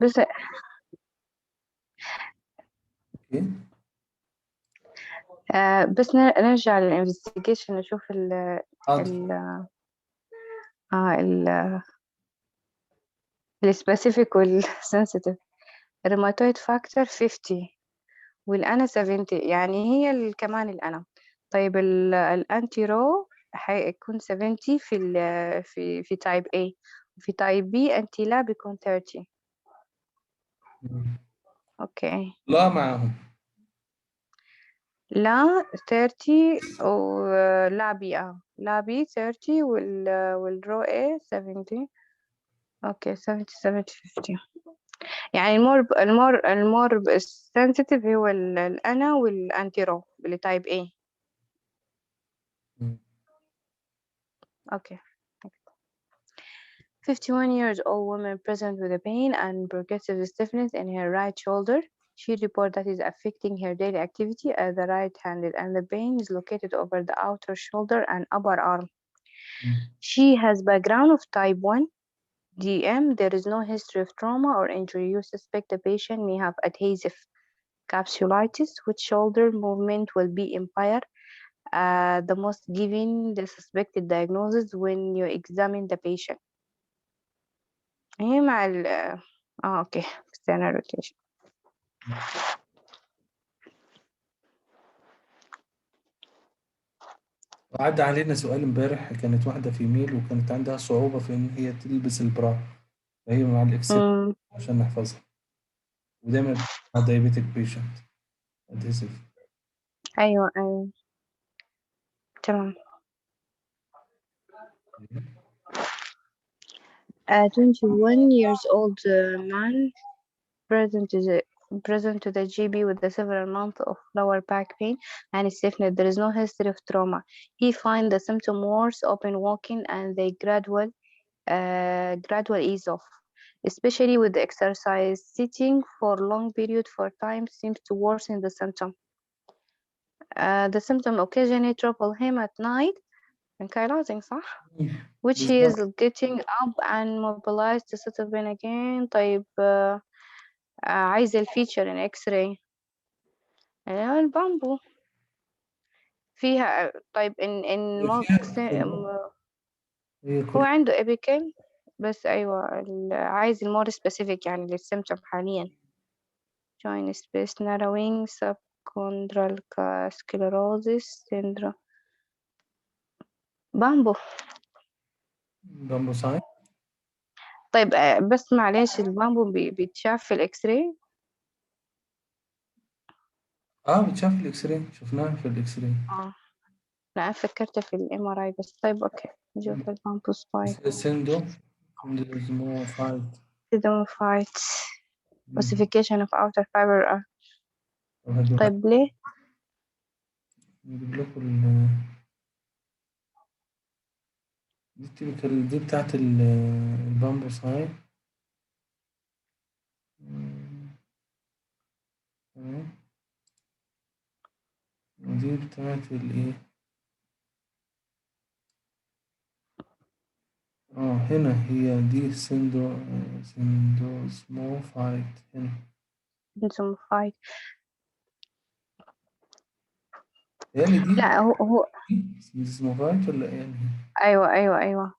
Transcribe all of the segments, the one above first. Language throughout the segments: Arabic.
بس اوكي بس نرجع للانفستيجيشن نشوف حاضر. ال السبيسيفيك والسنسيتيف. الروماتويد فاكتور 50 والأنا 70، يعني هي كمان الأنا. طيب الأنتي رو هيكون 70 في تايب A، وفي تايب B أنتي لا بيكون 30. أوكي لا معاهم. لا 30 ولا بي لا بي 30 والرو A 70. أوكي 70 50. يعني المور sensitive هو الأنا والأنتي رو اللي تايب A. Okay. 51 years old woman present with a pain and progressive stiffness in her right shoulder. She reports that is affecting her daily activity as the right-handed, and the pain is located over the outer shoulder and upper arm. She has background of type 1 DM. There is no history of trauma or injury. You suspect the patient may have adhesive capsulitis, which shoulder movement will be impaired. The most giving the suspected diagnosis when you examine the patient. هي مع اوكي external rotation. وعدى علينا سؤال امبارح، كانت واحدة فيميل وكانت عندها صعوبة في إن هي تلبس البرا، فهي مع الإكسل عشان نحفظها، ودايما مع دايبيتك بيشنت أدهيسيف. ايوه تمام. 21 years old man present to the GB with the several months of lower back pain and stiffness. There is no history of trauma. He finds the symptom worse upon walking, and they gradual ease off, especially with the exercise. Sitting for long period for time seems to worsen the symptom. The symptom occasionally trouble him at night, ankylosing صح? which he is getting up and mobilized to sit up in again. طيب عايزة الفيتشر in X-ray. البامبو فيها. طيب هو عنده إبيكال بس. أيوة عايز المور سبيسيفيك يعني للسيمتوم حاليا. joint space narrowing subchondral sclerosis syndrome. بامبو صحيح. طيب بس معلش البامبو بيتشاف في الإكس راي؟ بتشاف في الإكس راي، شفناها في الإكس راي. لا فكرت في الام ار اي بس. طيب اوكي نشوف البامبو سباين. سيندوموفايت ossification of outer fiber. طيب ليه؟ نجيب لكم دي التيبيكال دي بتاعت البامبو صحيح. ودي بتاعت الايه؟ هنا هي دي سندوزموفايت هنا. سيندوموفايت. هي اللي دي؟ لا هو سندوزموفايت ولا ايه؟ ايوه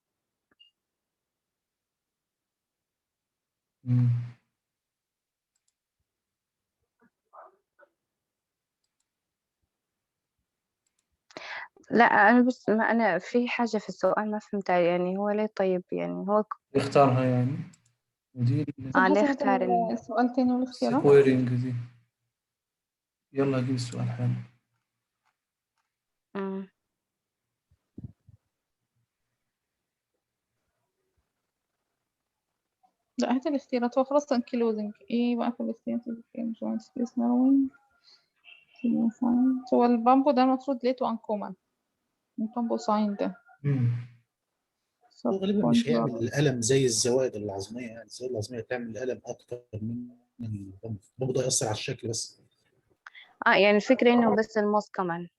لا انا بس ما انا في حاجة في السؤال ما فهمتها، يعني هو ليه طيب يعني هو اختارها يعني. ودي ليه اختار السؤال تاني والاختيارات؟ سكويرنج دي. يلا جيب السؤال حالا. لا هات الاختيارات. هو خلاص انكيلوزنج. ايه بقى في الاختيارات اللي فيها جوينت سبيس ناروينج؟ هو البامبو ده المفروض لقيته انكومن. البامبو ساين ده هو غالبا مش هيعمل الألم زي الزوائد العظمية، يعني الزوائد العظمية تعمل ألم أكتر من البامبو. البامبو ده يأثر على الشكل بس. يعني الفكرة انه بس الموس كمان.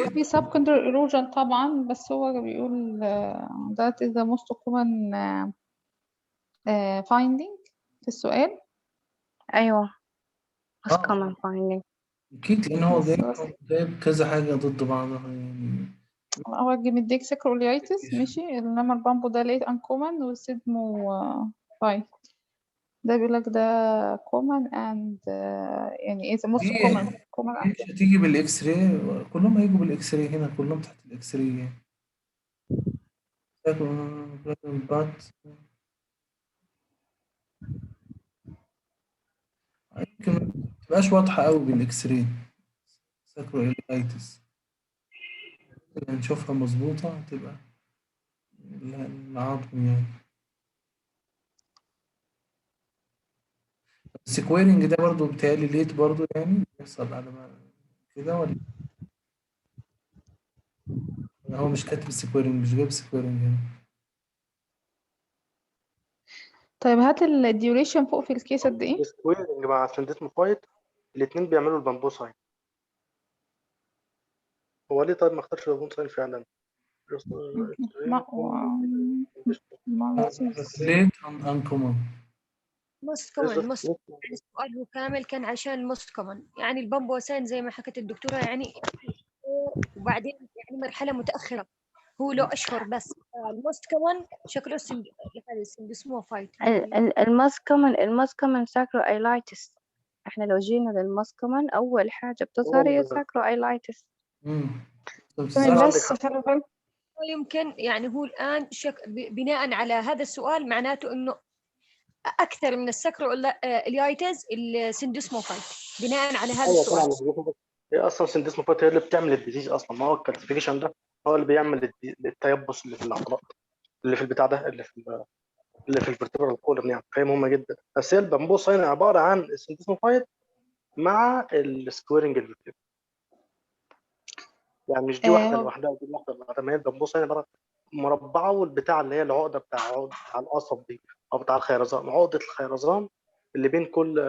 في subcondylar erosion طبعا، بس هو بيقول that is the most common finding في السؤال. أيوة most common finding. أكيد لأن هو بس جايب كذا حاجة ضد بعضها يعني. هو مديك سكروليايتس ماشي، انما البامبو ده ليت uncommon والسيدمو فايت ده بيقول لك ده common and يعني is most common مش هتيجي بالإكس راي، كلهم هيجوا بالإكس راي هنا، كلهم تحت الإكس راي يعني. يمكن ما تبقاش واضحة أوي بالإكس راي ساكروإيلايتس، نشوفها مظبوطة هتبقى العظم يعني. السكويرنج ده برضو بيتهيألي ليت برضو يعني بيحصل على ما كده، ولا هو مش كاتب السكويرنج، مش جايب السكويرنج يعني. طيب هات الديوريشن فوق في الكيس قد ايه؟ السكويرنج مع السندسموفايت الاثنين بيعملوا البامبو ساين. هو ليه طيب ما اختارش البامبو ساين فعلا؟ ليت انكومن موست كومن موست، يعني السؤال هو كامل كان عشان الموست كومن، يعني البامبو ساين زي ما حكت الدكتورة يعني وبعدين يعني مرحلة متأخرة، هو له أشهر بس. الموست كومن شكله السندسموفايت. الموست كومن ساكروإيلايتس. احنا لو جينا للموست كومن أول حاجة بتظهر هي ساكروإيلايتس. بس خلي بالك يمكن يعني هو الآن بناء على هذا السؤال معناته إنه أكثر من الساكروإيلايتس السندسموفايت بناء على هذا السؤال. هي اصلا سندسموفايت هي اللي بتعمل الديزيز اصلا، ما هو الكالسيفيكيشن ده هو اللي بيعمل التيبس اللي في العضلات اللي في البتاع ده اللي في الفرتبرال كولم يعني. فهي مهمه جدا، بس هي البامبو ساين عباره عن السندسموفايت مع السكويرنج الفيرتبرال يعني، مش دي واحده لوحدها ودي واحده لوحدها. ما هي البامبو ساين عباره مربعه، والبتاع اللي هي العقده بتاع القصب دي او بتاع الخيرزان، عقده الخيرزان اللي بين كل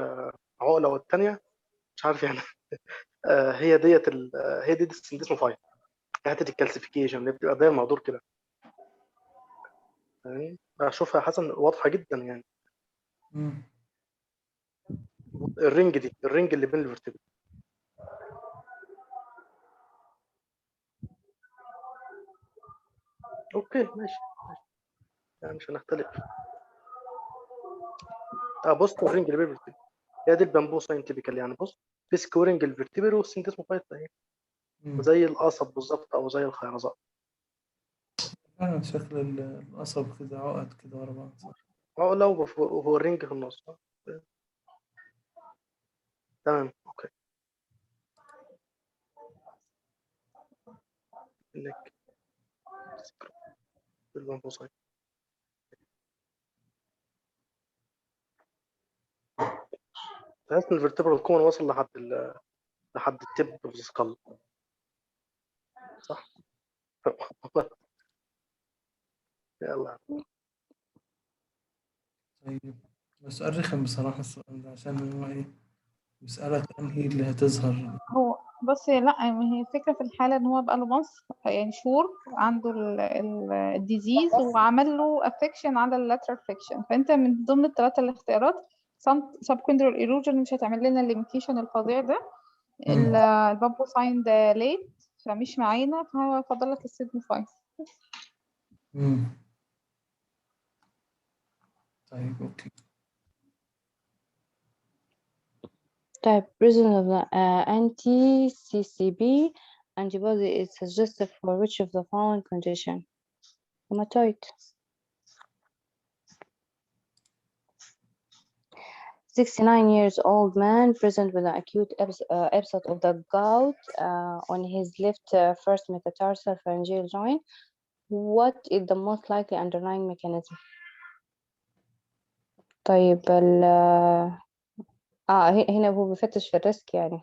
عقله والثانيه مش عارف يعني. هي ديت هي دي السندسموفايت، حته الكالسيفيكيشن اللي بتبقى دايما مقدور كده يعني. اشوفها حسن واضحه جدا يعني. الرينج دي الرينج اللي بين الفرتبرال. اوكي ماشي يعني مش هنختلف. بص الرينج اللي بين الفرتبرال هي دي البامبو ساينتيفيكال يعني. بص في سكورنج الفرتبرال والسندسموفايت اهي زي القصب بالظبط او زي الخيرزان. فعلا شكل القصب كده عقد كده ورا بعض صح. لو هو الرينج في النص. تمام اوكي. انك البامبو ساين تحس ان الفرتبرال كون وصل لحد التب اوف ذا سكال صح. يلا طيب سؤال رخم بصراحة السؤال ده، عشان هو إيه بيسألك أنهي اللي هتظهر. هو بس لا، ما هي الفكرة في الحالة ان هو بقى له مصر يعني شهور عنده الديزيز وعمل له افكشن على اللاترال فيكشن، فانت من ضمن الثلاثة الاختيارات سبكوندرال ايروجن مش هتعمل لنا الليميتيشن الفظيع ده. البامبو ساين ده ليت فمش معانا، فهو فاضل لك السيدموفايت. طيب اوكي. Type presence of the anti-CCB antibody is suggested for which of the following condition? Rheumatoid. 69 years old man present with an acute episode of the gout on his left first metatarsal pharyngeal joint. What is the most likely underlying mechanism? طيب هنا هو بيفتش في الريسك يعني.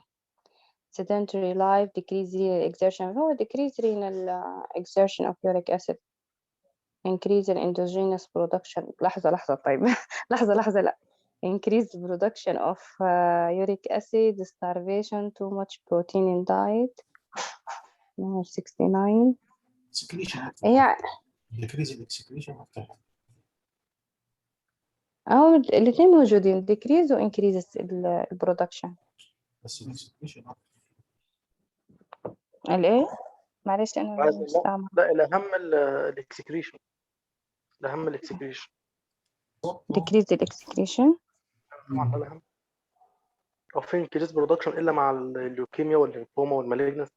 sedentary life, decrease renal exertion. هو decrease renal exertion of uric acid, increase in endogenous production. لحظة طيب لحظة لا. increase production of uric acid, starvation, too much protein in diet. 69. اكسكريشن اكتر. هي ديكريز الاكسكريشن اكتر. الاثنين موجودين، decrease و increase البرودكشن. بس الاكسكريشن اكتر. الايه؟ معلش انا مش سامعه. لا الاهم الاكسكريشن، الاهم الاكسكريشن. decrease الاكسكريشن. طبعا ده الاهم. او في انكريز برودكشن الا مع الليوكيميا والليمفوما والمالجنس.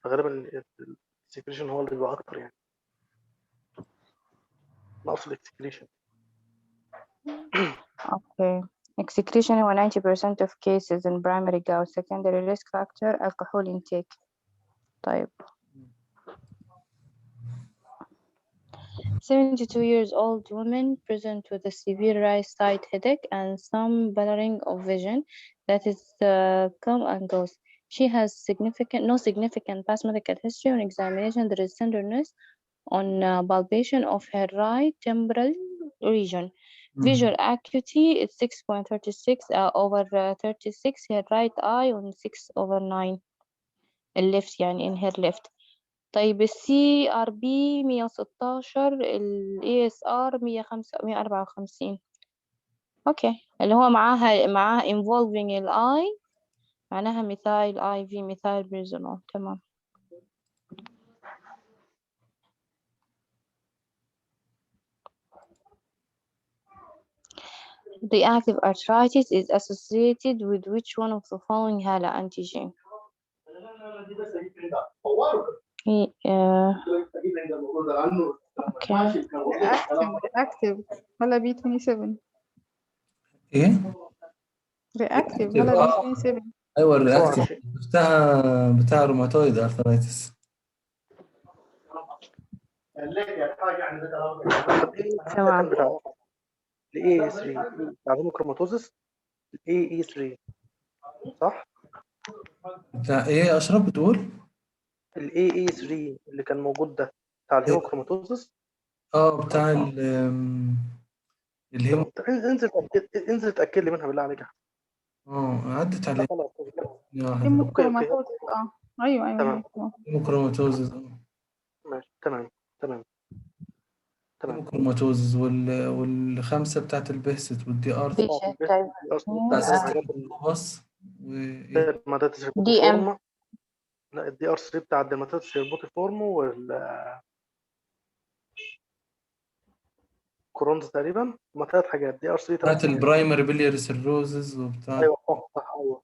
فغالبا الاكسكريشن هو اللي بيبقى اكتر يعني. نقص الاكسكريشن. Okay. Excretion هو 90% of cases in primary gout. Secondary risk factor alcohol intake. طيب. 72 years old woman present with a severe right side headache and some blurring of vision that is come and goes. She has no significant past medical history. On examination, there is tenderness on palpation of her right temporal region. Visual acuity is 6.36 over 36. Her right eye on 6/9. الليفت يعني in her left. طيب السي ار بي 116، الاي اس ار 154. اوكي، اللي هو معاها involving الاي، معناها مثال اي في مثال بريزونول. تمام. Reactive arthritis is associated with which one of the following HALA antigen? Okay. reactive ولا B27؟ ايه؟ reactive ولا B27؟ ايوه الرياكتيف بتاع روماتويد ارثرايتس. تمام. بتاع الاي 3 بتاع الهيموكروماتوزس، الاي اي 3 صح؟ بتاع ايه اشرف بتقول؟ الاي اي 3 اللي كان موجود ده بتاع الهيموكروماتوزس. بتاع الهيمو. انزل اتاكد لي منها بالله عليك. عدت عليه. هيموكروماتوزس. ايوه تمام. هيموكروماتوزس. ماشي تمام. هيموكروماتوزس والخمسه بتاعت البهست والدي ار. دي ام. لا الدي ار 3 بتاع الديرماتيتس سيربوتيفورم كورونز تقريبا. هما 3 حاجات، دي ار 3 بتاعت البرايمري بيلياري سيروزز وبتاع. ايوه صح ايوه.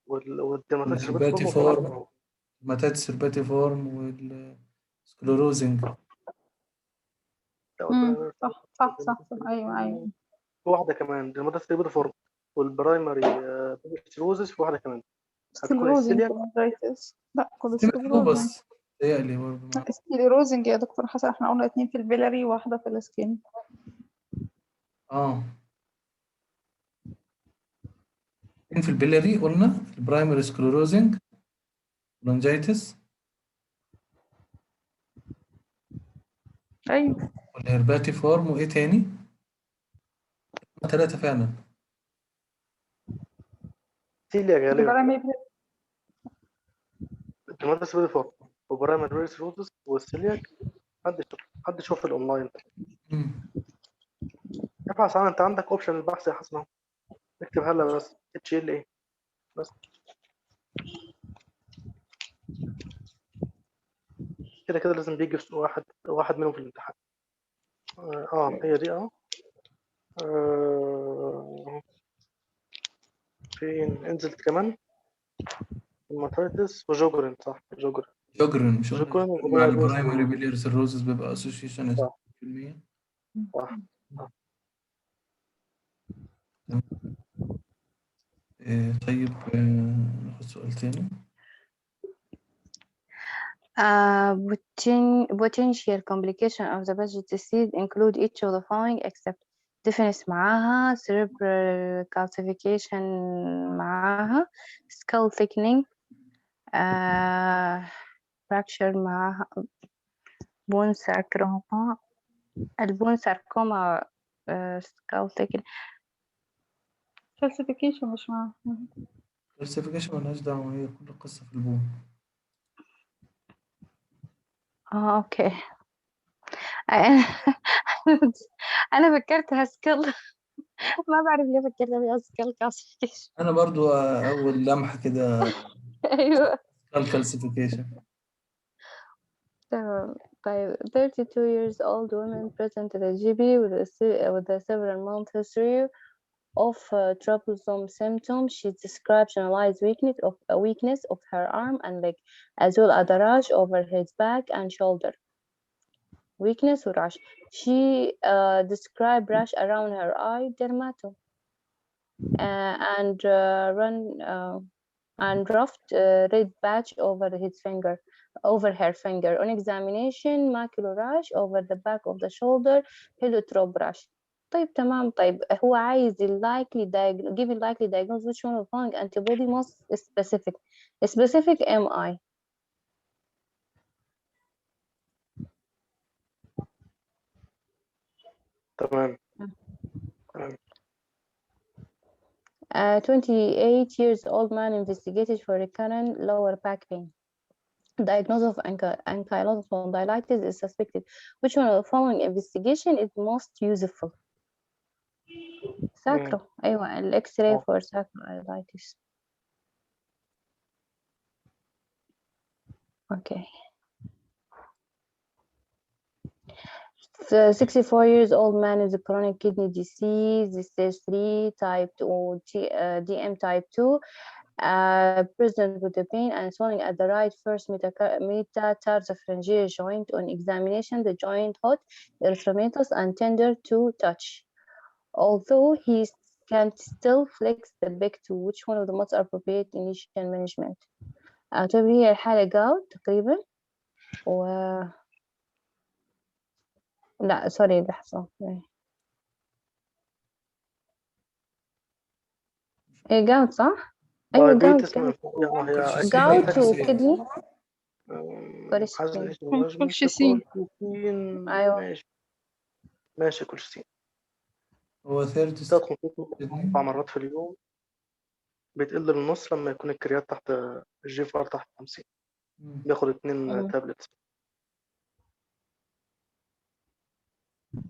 والديرماتيتس سيرباتيفورم، الديرماتيتس سيرباتيفورم والسكلوروزنج. صح ايوه. في واحده كمان ديرماتيتس سيرباتيفورم والبرايمري سيروزز. في واحده كمان سكلروزنج. لا كوليستيروزنج تهيألي برضه. سكلروزنج يا دكتور حسن، احنا قلنا 2 في البيلاري وواحده في السكين. 2 في البيلاري قلنا، البرايمري سكلوروزنج، برونجيتس، ايوه، والهرباتي فورم، وايه تاني؟ 3 فعلا. سيليا غالبا. الديرماتيتس سيرباتيفورم وبرايمري سيروزز والسيلياك. حد يشوف الاونلاين. ابحث عنها، انت عندك اوبشن البحث يا حسن. اكتب هلا بس HLA بس كده لازم بيجي واحد منهم في الامتحان. هي دي. فين انزلت كمان الماتريتس وجوجرين. صح جوجرين مش مع البرايمري بيلير سيروزس بيبقى اسوشيشن 20%. صح. طيب ناخد سؤال تاني. Potential complication of the Paget's disease include each of the following except deafness معاها, cerebral calcification معاها, skull thickening, fracture معاها, bone sarcoma, البون sarcoma, skull thickening. calcification مش معاها. كالسيفيكيشن ملهاش دعوة، هي كل القصة في البون. اوكي. انا فكرتها سكيل. ما بعرف ليه فكرت فيها سكيل كلاسيفيكيشن. أنا برضو أول لمحة كده ايوه كالسيفيكيشن. تمام. طيب 32 years old woman present to the GP with a several month history of troublesome symptoms. She described generalized weakness of her arm and leg, as well as a rash over his back and shoulder. Weakness or rash. She described rash around her eye, dermato, and rough red patch over her finger. On examination, macular rash over the back of the shoulder, heliotrope rash. طيب تمام. طيب هو عايز give a likely diagnosis which one of the following antibody most specific MI. تمام. 28 years old man investigated for recurrent lower back pain. Diagnosis of ankylosing spondylitis is suspected. Which one of the following investigation is most useful? Sacro. أيوة الإكس-راي for sacroiliitis. Okay. 64 years old man with chronic kidney disease, stage 3, type 2, DM type 2, present with the pain and swelling at the right first metatarsophryngea joint. On examination, the joint hot, erythematous, and tender to touch. Although he can still flex the back to which one of the most appropriate initial management. طيب هي الحالة gout تقريبا لا سوري لحظة. ايه جاوت صح؟ ايوه جاوت جاوت وكدني كولشيسين. ايوه ماشي كولشيسين. هو 4 مرات في اليوم، بتقل للنص لما يكون الكريات تحت الGFR تحت 50. بياخد 2 تابلتس.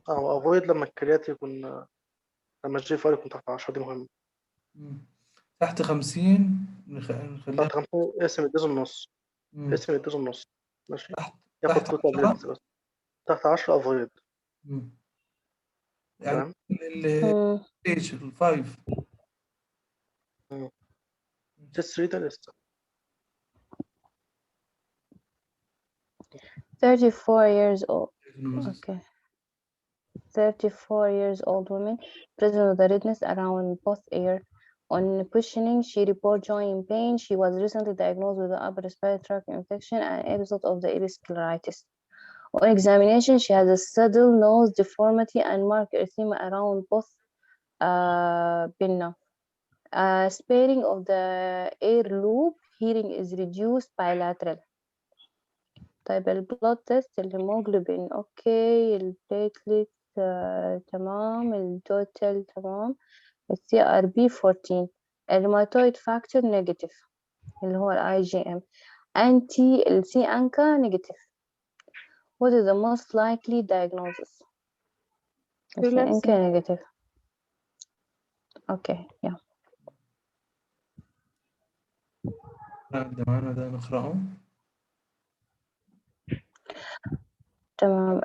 أو افويد لما الكريات يكون لما الGFR يكون تحت 10. دي مهمة. تحت 50 نخليها تحت 50 اسم الدوز النص. اسم الدوز النص ماشي. ياخد 2 تابلتس بس. تحت 10 افويد. يعني الستيج 5 3 ده لسه. 34 years old. Okay. 34 years old woman present with a redness around both ear. On questioning, she reported joint pain. She was recently diagnosed with an upper respiratory tract infection and an episode of the episcleritis. On examination, she has a saddle nose deformity and marked erythema around both pinna. Sparing of the air loop, hearing is reduced bilateral. طيب البلود تيست الهيموجلوبين اوكي، البليتلت تمام، التوتال تمام، الCRP 14، الروماتويد فاكتور نيجاتيف اللي هو IgM، السي أنكا نيجاتيف. What is the most likely diagnosis? السي أنكا نيجاتيف. اوكي يا ده معانا ده نقرأه. تمام.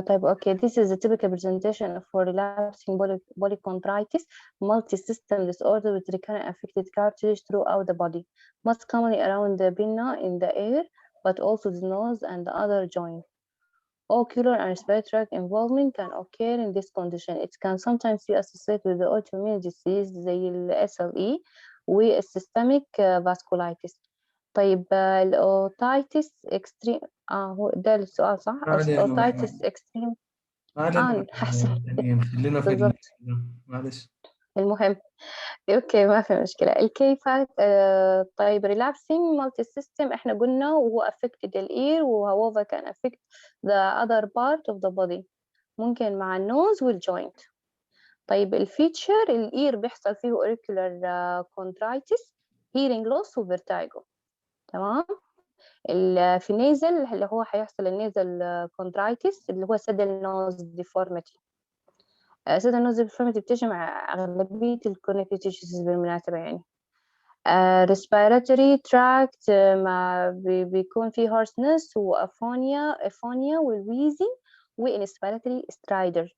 طيب okay, this is a typical presentation for relapsing polychondritis, multi-system disorder with recurrent affected cartilage throughout the body, most commonly around the pinna in the ear, but also the nose and the other joint. Ocular and respiratory tract involvement can occur in this condition. It can sometimes be associated with the autoimmune disease زي ال SLE والsystemic vasculitis. طيب الأوتايتس اكستريم هو ده السؤال صح؟ الأوتايتس اكستريم حسن خلينا في معلش. المهم اوكي ما في مشكلة. الكيفات طيب relapsing multi system احنا قلنا وهو affected الاير وهو can affect the other part of the body، ممكن مع النوز والجوينت. طيب الفيتشر الإير بيحصل فيه auricular chondritis hearing loss وvertigo. تمام. في النيزل اللي هو هيحصل النيزل chondritis اللي هو saddle nose deformity. saddle nose deformity بتجمع أغلبية الconnective tissues بالمناسبة يعني. respiratory tract ما بيكون فيه hoarseness وaphonia والwheezing وinspiratory stridor.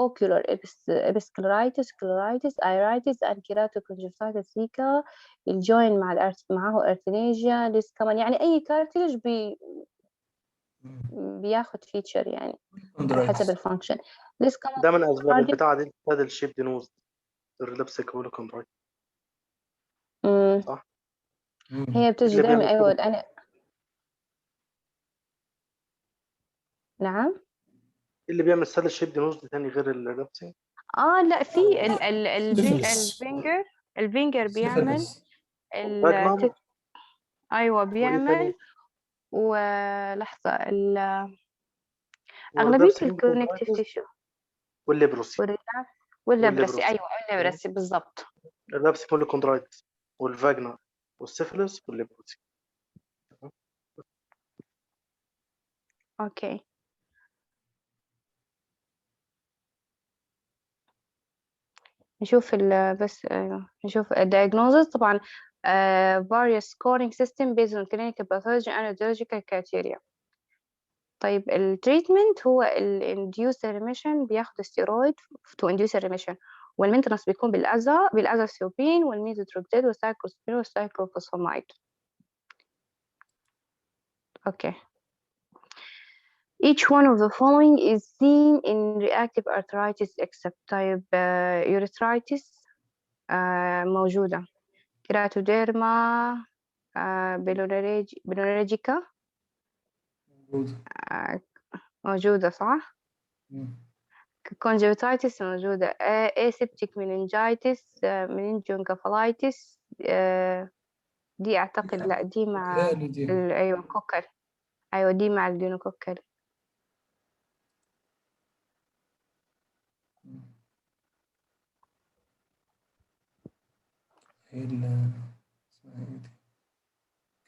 ocular episcleritis, scleritis, iritis, and keratoconjunctivitis theca. الجوين معه ارتينيجيا ليس كمان يعني أي كارتلج بياخد فيتشر يعني على حسب الفانكشن. ليس كمان ده من أسباب البتاعة دي هذا الشيب دي نوز الريلابسيك هولوكوندرايت. صح؟ هي بتجي دائما. أيوة أنا نعم. اللي بيعمل سادل شيب دي نوز دي تاني غير الريلابسيك؟ لا في الفينجر بيعمل ايوه بيعمل. ولحظه اغلبيه الكونكتيف تيشو والليبروسي والليبرسي. ايوه الليبرسي بالضبط. الليبرسي هولوكوندرايتس والفاجنا والسيفلس والليبروسي. اوكي. نشوف بس نشوف diagnosis. طبعا various scoring system based on clinical pathology and radiological criteria. طيب التريتمنت هو induced remission بياخد steroid to induce remission، والمينتنس بيكون بالازاثيوبين والميزوتروكسيد والسايكلوسبين والسايكلوفوسفاميد. اوكي. Each one of the following is seen in reactive arthritis except طيب urethritis موجودة، كيراتوديرما بيلونيرجيكا موجودة صح؟ كونجكتيفايتس موجودة، aseptic meningitis meningoencephalitis دي أعتقد لا دي مع أيوة كوكل. أيوة دي مع الجينوكوكل.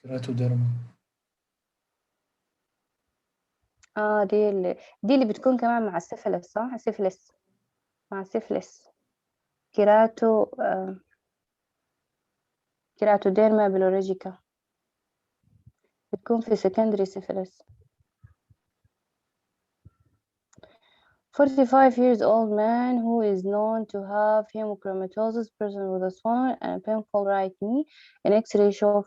كيراتوديرما دي اللي بتكون كمان مع السيفلس صح؟ مع السيفلس كيراتوديرما بيلوريجيكا بتكون في secondary syphilis. 45 years old man who is known to have hemochromatosis, person with a swollen and painful right knee. An X-ray show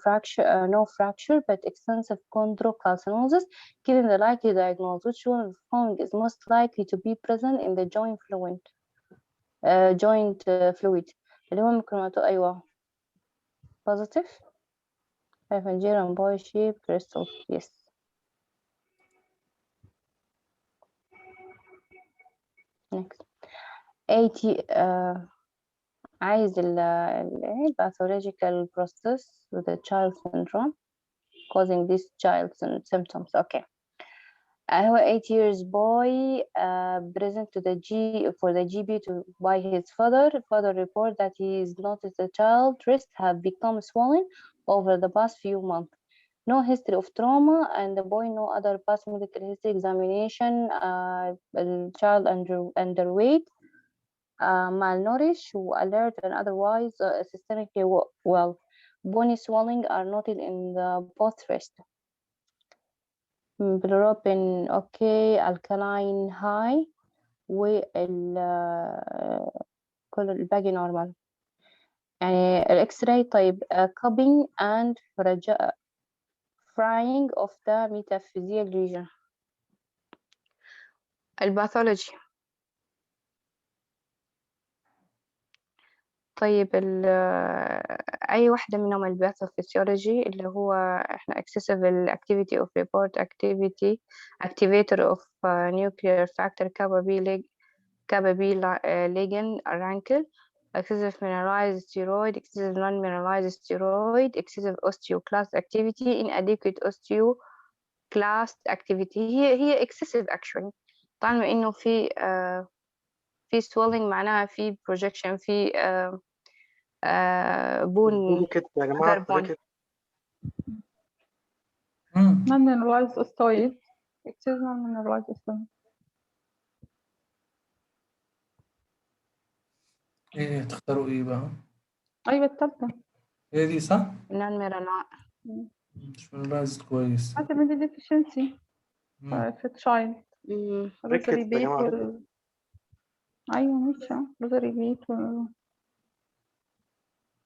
no fracture but extensive chondrocalcinosis. Given the likely diagnosis, which one of the following is most likely to be present in the joint fluid? اللي هو أيوة positive. Pharyngeal boy shape crystal. Yes. Next. 80 عايز pathological process with the child syndrome causing these child symptoms. Okay. هو 8 years boy present to the GP by his father. Father report that he is noticed the child wrist have become swollen over the past few months. No history of trauma and the boy no other past medical history examination. The child underweight, malnourished, alert and otherwise systemically well. Bony swelling are noted in the both wrist. bilirubin اوكي، alkaline high، كل الباقي نورمال. يعني الاكس راي طيب cupping and frying of the metaphyseal region. الباثولوجي طيب أي واحدة منهم الباثوفيسيولوجي اللي هو إحنا excessive activity of report activity activator of nuclear factor kappa B ligand rankle, excessive mineralized steroid, excessive non-mineralized steroid, excessive osteoclast activity, inadequate osteoclast activity. هي excessive actually طالما إنه في في swelling معناها في projection في بون ريكت يا جماعة بون. ريكت. non-mineralized osteoid. excess non-mineralized osteoid. ايه تختاروا ايه بقى؟ أيوة التالتة. هي دي صح؟ non-mineralized. مش ملاحظ كويس. vitamin D deficiency في child. ريكت rosary يا beet جماعة. أيوة ماشي rosary beet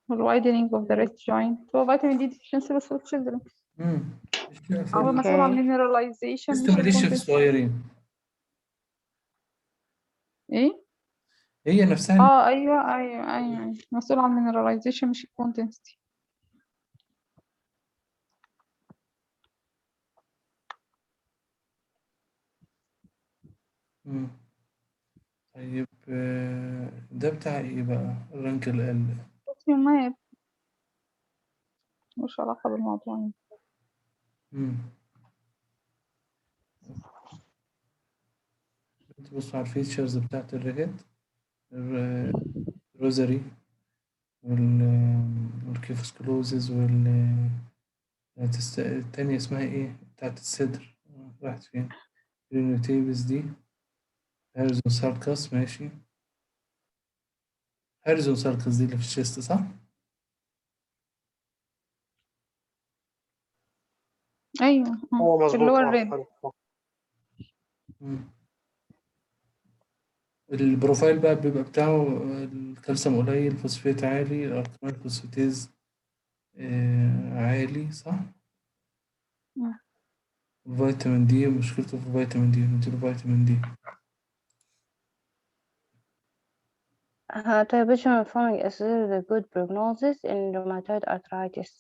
widening of the wrist joint. هو vitamin D deficiency بس for children. هو مسؤول عن mineralization مش ماليش في الصغيرين. ايه؟ هي نفسها ايوه مسؤول عن mineralization مش الكونتنسيتي. طيب ده بتاع ايه بقى؟ الرانك ال ماب مش علاقة بالموضوع. بصوا على الفيتشرز بتاعت الريجت، الروزري والكيفسكلوزز التانية اسمها ايه؟ بتاعت الصدر راحت فين؟ الرينوتيبس دي هارزون ساركس. ماشي، هارزون ساركس دي اللي في الشيست صح؟ ايوه هو مظبوط. اللي هو الريد. البروفايل بقى بيبقى بتاعه الكالسيوم قليل، فوسفات عالي، الألكالين فوسفاتيز عالي صح؟ فيتامين دي مشكلته في فيتامين دي، نديله فيتامين دي. طيب which one following is the good prognosis in rheumatoid arthritis؟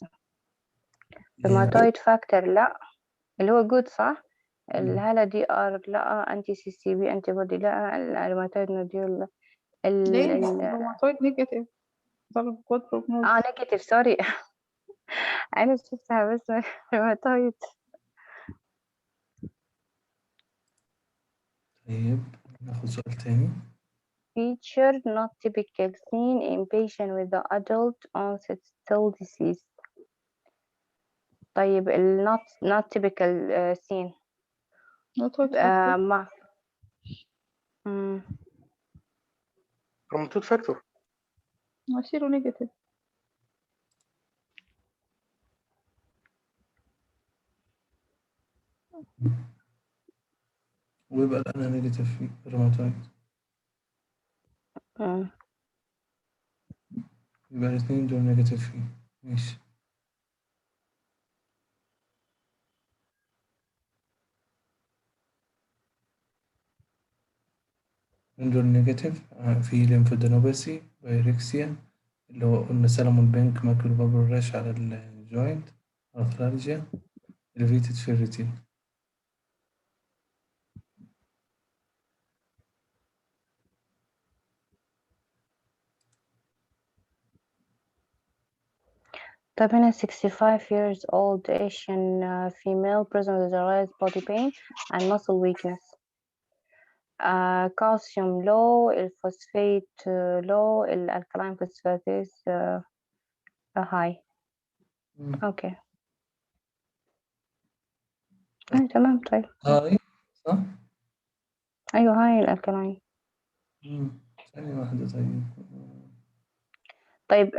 rheumatoid factor لا، اللي هو good صح؟ الهالة دي ار لا، انتي سي سي بي انتي بودي لا، الروماتويد نوديول ليه؟ الروماتويد نيجاتيف. ده good prognosis. نيجاتيف سوري. انا شفتها بس روماتويد. طيب ناخد سؤال تاني. Feature not typical seen in patient with the adult onset cell disease. طيب ال not typical seen مع روماتويد فاكتور. سيرو نيجاتيف. ويبقى الأنا نيجاتيف في الروماتويد. يبقى الاثنين دول نيجاتيف فيه. ماشي. دول نيجاتيف في ليمفودينوباثي، بايركسيا اللي هو قلنا سلمون بينك، ماكل بابل راش على الجوينت، أرثرالجيا، elevated ferritin. طب هنا 65 years old Asian female present with generalized body pain and muscle weakness. calcium low, الphosphate low, الالكالين phosphatase high. اوكي تمام. طيب هاي صح؟ ايوه هاي الالكالين. ثانية واحدة. طيب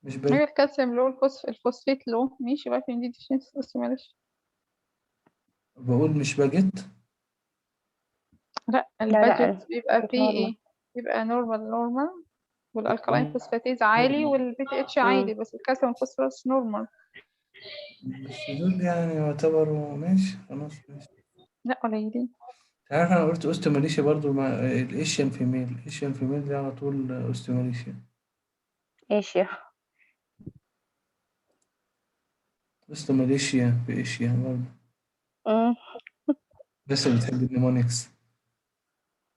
مش ايوه الكالسيوم لو، الفوسفيت لو. ماشي فيتامين دي ديفيشنسي بس معلش. بقول مش باجت. لا الباجت بيبقى فيه ايه؟ بيبقى نورمال والالكالين فوسفاتيز عالي والبي تي اتش عالي، بس الكالسيوم فوسفورس نورمال. بس دول يعني يعتبروا ماشي خلاص ماشي. لا قليلين. تعرف انا قلت اوستوماليشيا برضو مع الايشيان فيميل. الايشيان فيميل دي على طول اوستوماليشيا. ايشيا. اوستوماليشيا في ايشيا برضو. بس بتحب النيمونيكس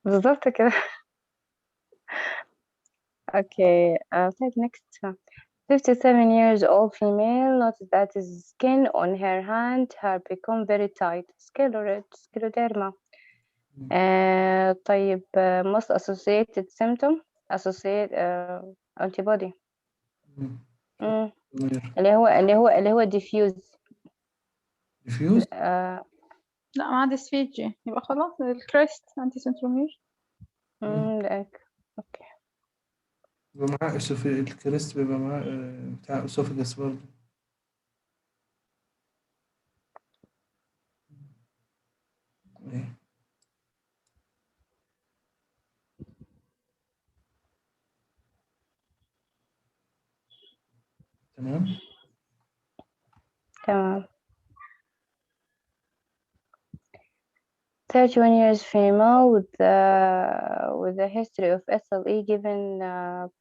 بالظبط كده. اوكي طيب next. 57 years old female noticed that the skin on her hand had become very tight. Scleroderma. طيب most associated symptom associate antibody. اللي هو diffuse. لا ما عندي سفيجي، يبقى خلاص الكريست انتي سنترومير. اوكي. بيبقى معاه الكريست بيبقى معاه بتاع اسوفجس برضه. تمام. 31 years female with a history of SLE given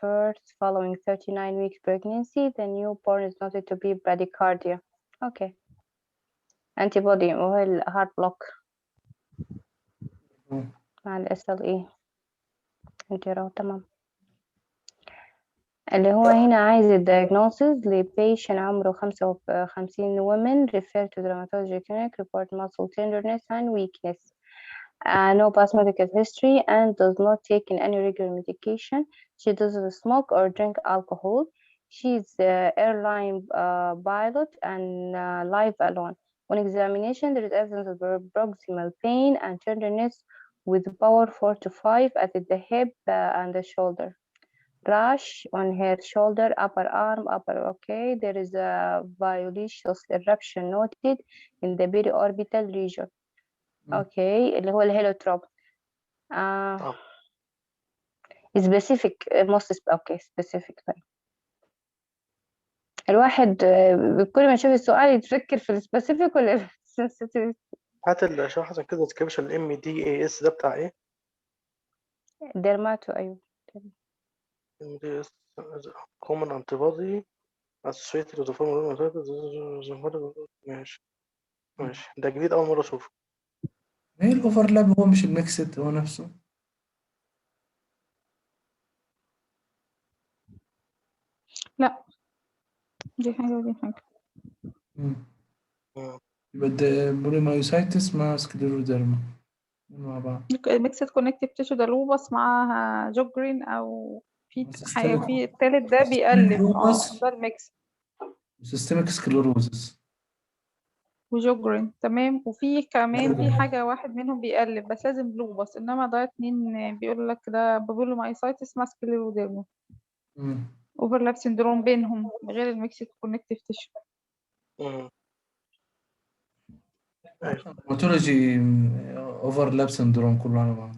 birth following 39 weeks pregnancy. The newborn is noted to be bradycardia. Okay. Antibody وهو الهارت بلوك مع ال SLE. تمام. اللي هو هنا عايز الدياجنوسيس لبيشن عمره 55 women referred to the rheumatology clinic, report muscle tenderness and weakness. No past medical history and does not take in any regular medication. She doesn't smoke or drink alcohol. She's airline pilot and live alone. On examination, there is evidence of proximal pain and tenderness with power 4 to 5 at the hip and the shoulder. Rash on her shoulder, upper arm, okay. There is a violaceous eruption noted in the periorbital region. Okay, اللي هو الهيلوتروب. specific most okay specific. طيب الواحد كل ما يشوف السؤال يتفكر في السبيسيفيك ولا sensitive. هات الشرح حسن كده description MDAS ده بتاع ايه؟ ديرماتو. ايوه MDAS common antibody associated with the form of ماشي ده جديد أول مرة أشوفه. ايه الأوفرلاب؟ هو مش الميكسد هو نفسه؟ لا دي حاجة ودي حاجة. يبقى ده بوليمايوسايتس مع سكليروديرما مع بعض. ميكسد كونكتيف تيشو ده لوبس معاها جوجرين أو في حاجة في التالت ده بيقلب ده الميكس. سيستميك سكليروزس وجوجرين تمام. وفي كمان في حاجة واحد منهم بيقلب بس لازم لوبس، إنما ده اتنين بيقول لك ده بوليمايوسايتس مع سكليروديرما. اوفرلاب سندروم بينهم غير الميكسد كونكتيف تيشو. روماتولوجي اوفرلاب سندروم كله على بعض.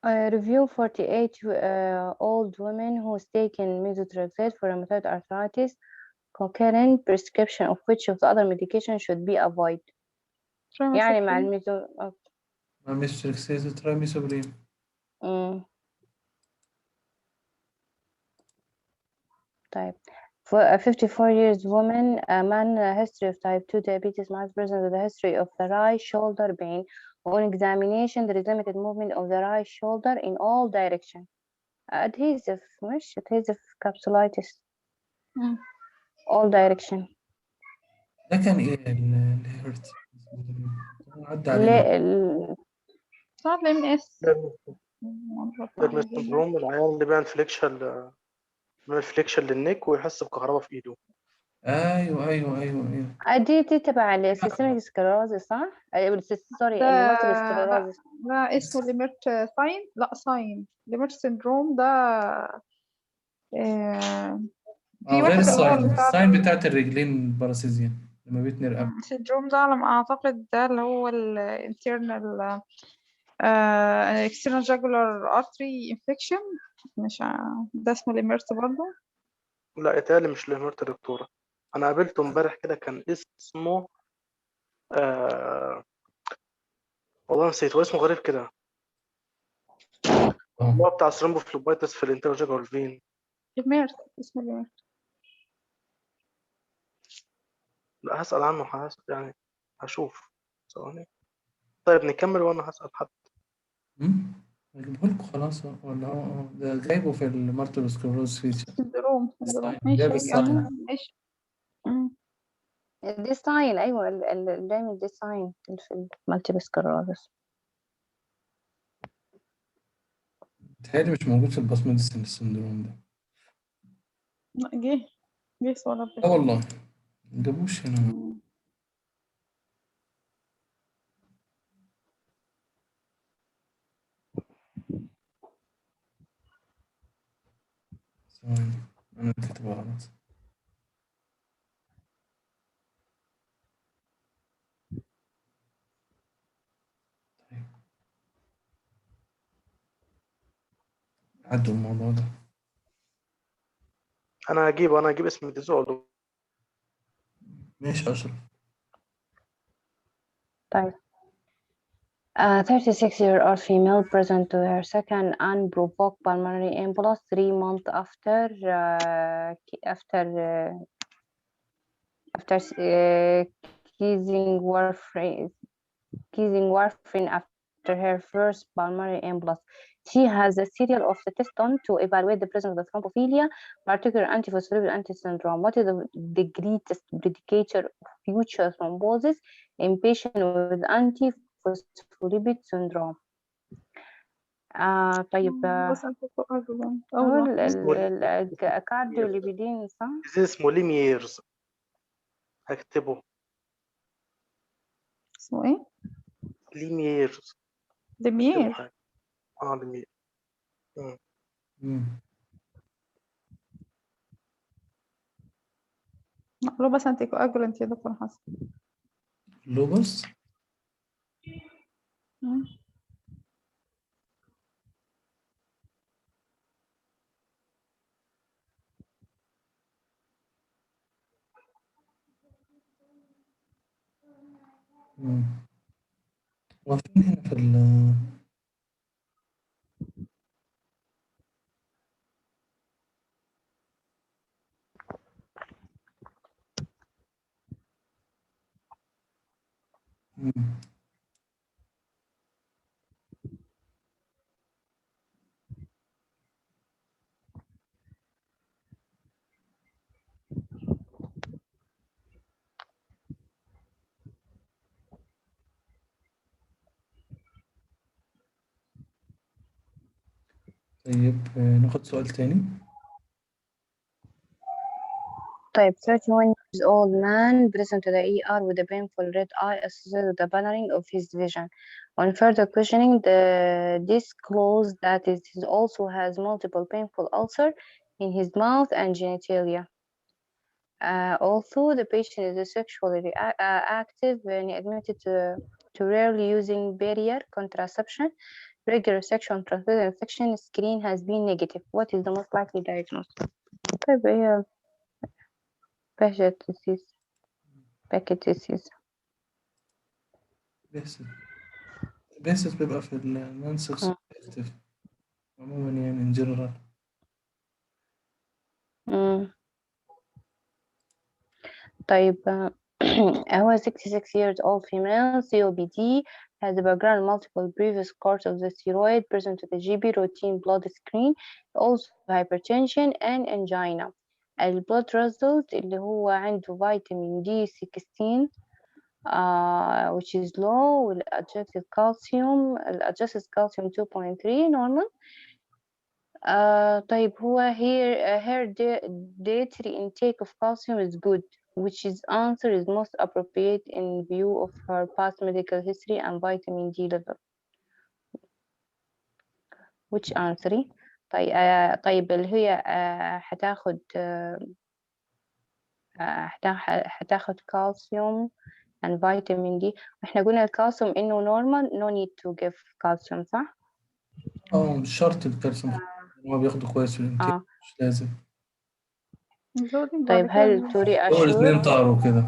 Review 48 old women who's taken methotrexate for rheumatoid arthritis, concurrent prescription of which of the other medication should be avoided. يعني مع الميزو مع ميثوتريكسيت وتراميثوبرين. طيب for a 54 years woman, a man a history of type 2 diabetes must present with a history of the right shoulder pain. On examination, there is limited movement of the right shoulder in all directions. Adhesive مش adhesive capsulitis. all direction. ده كان ايه اللي هرت؟ عدى علينا. صار لي من اس. ده سندروم العيان اللي بيعمل فليكشن للنك ويحس بكهرباء في ايده. ايوه دي تبع السيستميك سكليروزس صح؟ سوري المالتيبل سكليروزس. لا اسمه ليميرت ساين. لا ساين ليميرت سندروم ده في واحد الساين بتاعت الرجلين باراسيزيان لما بيتني رقبته. السندروم ده على ما اعتقد ده اللي هو الانترنال external jugular artery infection. مش ده اسمه ليميرت برضه. لا اتهيألي مش ليميرت يا دكتورة. أنا قابلته امبارح كده كان اسمه والله نسيت، هو اسمه غريب كده. هو بتاع ثرومبوفلوبايتس في الانترجيجر فين. ليميرت اسمه ليميرت. لا هسأل عنه يعني هشوف ثواني. طيب نكمل وأنا هسأل حد. أجيبه لكم خلاص ولا هو ده جايبه في المالتيبل سكلروز فيتشر. سندروم جايب ماشي الساين. ماشي. دي ساين، أيوة دايما دي ساين في المالتيبل سكلروزس. بيتهيألي مش موجود في الباس ميديسين السندروم ده. جه سؤال اه والله مجابوش هنا. ثواني أنا كاتبها غلط. طيب عدوا الموضوع ده. أنا هجيب اسم الديزول. ماشي أشرف. طيب 36-year-old female present to her second unprovoked pulmonary embolus 3 months after ceasing warfarin after her first pulmonary embolus. She has a serial of the test done to evaluate the presence of the thrombophilia, particularly antiphospholipid anti-syndrome. What is the greatest predicator of future thrombosis in patients with antiphospholipid syndrome? طيب بس أنت هو الكارديوليبيدين صح؟ اسمه ليميرز، هكتبه اسمه ايه؟ ليميرز. دمير. ليمير. لوبس انتي كواجولانت يا دكتور حسن. لوبس. واقفين هنا في طيب ناخد سؤال تاني. طيب 31 years old man present to the ER with a painful red eye associated with the blurring of his vision. On further questioning, the disclosed that he also has multiple painful ulcers in his mouth and genitalia. Also, the patient is sexually active when admitted to rarely using barrier contraception. Regular sexual transmitted infection screen has been negative. What is the most likely diagnosis? طيب هي PAGET'S. بيسس بيبقى في النانسكس اكتف عموما يعني in general. طيب هو 66 years old female COPD has a background multiple previous course of the steroid present to the GP routine blood screen, also hypertension and angina. البلود result اللي هو عنده فيتامين دي 16 which is low والadjusted calcium 2.3 normal. طيب هو her dietary intake of calcium is good, which is answer is most appropriate in view of her past medical history and vitamin D level. Which answer? طيب اللي هي هتاخد calcium and vitamin D. احنا قلنا الكالسيوم انه normal no need to give calcium صح؟ مش شرط الكالسيوم هو بياخده كويس في الانتاج مش لازم. طيب هل توري اول اتنين طاروا كده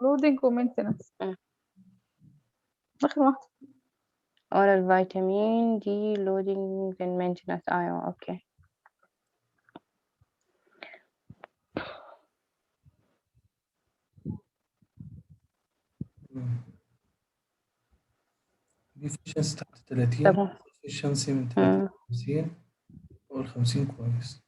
لودنج ومينتنس. اخر واحدة oral vitamin D loading and maintenance. ايوه اوكي. deficiency تحت 30 efficiency من 30 ل 50 فوق ال 50 كويس.